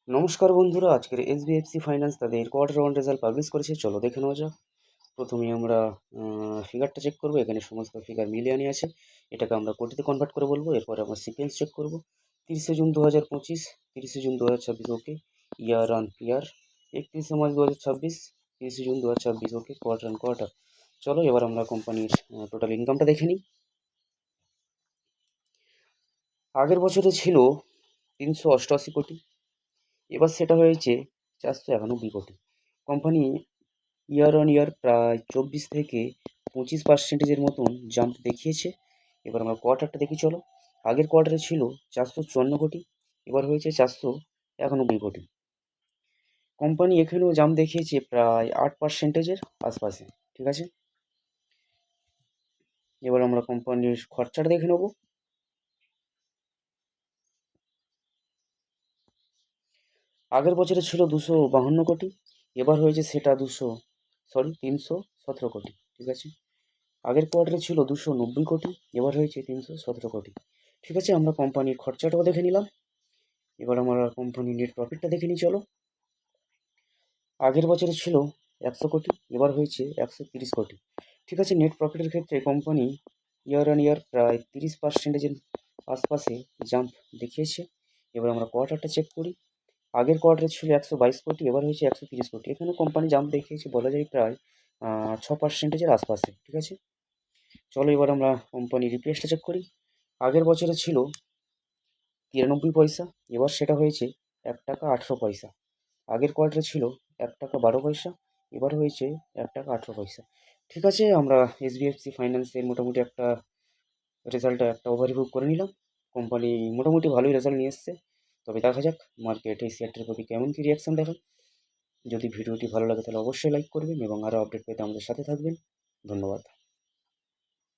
নমস্কার বন্ধুরা, আজকের এসবিএফসি ফাইন্যান্স তাদের কোয়ার্টার ওয়ান রেজাল্ট পাবলিশ করেছে। চলো দেখে নেওয়া যাক। প্রথমেই আমরা ফিগারটা চেক করব। এখানে সমস্ত ফিগার মিলিয়ে আছে। এটাকে আমরা কোটিতে কনভার্ট করে বলবো। এরপরে আমরা সিকোয়েন্স চেক করব। 30শে জুন 2025, 30শে June 2026 okay. Year on year 31শে মার্চ 2026, 30শে June 2026 okay. Quarter on quarter. চলো এবার আমরা কোম্পানির টোটাল ইনকামটা দেখে নিই। আগের বছরে ছিল 388 কোটি, এবার সেটা হয়েছে 491 কোটি। কোম্পানি ইয়ার অন ইয়ার প্রায় 24 থেকে 25% মতন জাম্প দেখিয়েছে। এবার আমরা কোয়ার্টারটা দেখি চলো। আগের কোয়ার্টারে ছিল 454 কোটি, এবার হয়েছে 491 কোটি। কোম্পানি এখানেও জাম্প দেখিয়েছে প্রায় 8%-এর আশপাশে। ঠিক আছে, এবার আমরা কোম্পানির খরচাটা দেখে নেব। আগের বছরে ছিল 252 কোটি, এবার হয়েছে সেটা 317 কোটি। ঠিক আছে, আগের কোয়ার্টারে ছিল 290 কোটি, এবার হয়েছে 317 কোটি। ঠিক আছে, আমরা কোম্পানির খরচাটাও দেখে নিলাম। এবার আমরা কোম্পানির নেট প্রফিটটা দেখে নিই চলো। আগের বছরে ছিল 100 কোটি, এবার হয়েছে 130 কোটি। ঠিক আছে, নেট প্রফিটের ক্ষেত্রে কোম্পানি ইয়ার অন ইয়ার প্রায় 30%-এর আশপাশে জাম্প দেখিয়েছে। এবার আমরা কোয়ার্টারটা চেক করি। আগের কোয়ার্টারে ছিল 122 কোটি, এবার হয়েছে 130 কোটি। এখানে কোম্পানি জাম্প দেখিয়েছে বলা যায় প্রায় 6%-এর আশপাশে। ঠিক আছে, চলো এবার আমরা কোম্পানির ইপিএসটা চেক করি। আগের বছরে ছিল 93 পয়সা, এবার সেটা হয়েছে 1 টাকা 18 পয়সা। আগের কোয়ার্টারে ছিল 1 টাকা 12 পয়সা, এবার হয়েছে 1 টাকা 18 পয়সা। ঠিক আছে, আমরা এসবিএফসি ফাইন্যান্সের মোটামুটি একটা ওভারভিউ করে নিলাম। কোম্পানি মোটামুটি ভালোই রেজাল্ট নিয়ে এসছে। তবে দেখা যাক মার্কেট এই শেয়ারটির প্রতি কেমন কী রিয়াকশান দেখায়। যদি ভিডিওটি ভালো লাগে তাহলে অবশ্যই লাইক করবেন এবং আরও আপডেট পেতে আমাদের সাথে থাকবেন। ধন্যবাদ।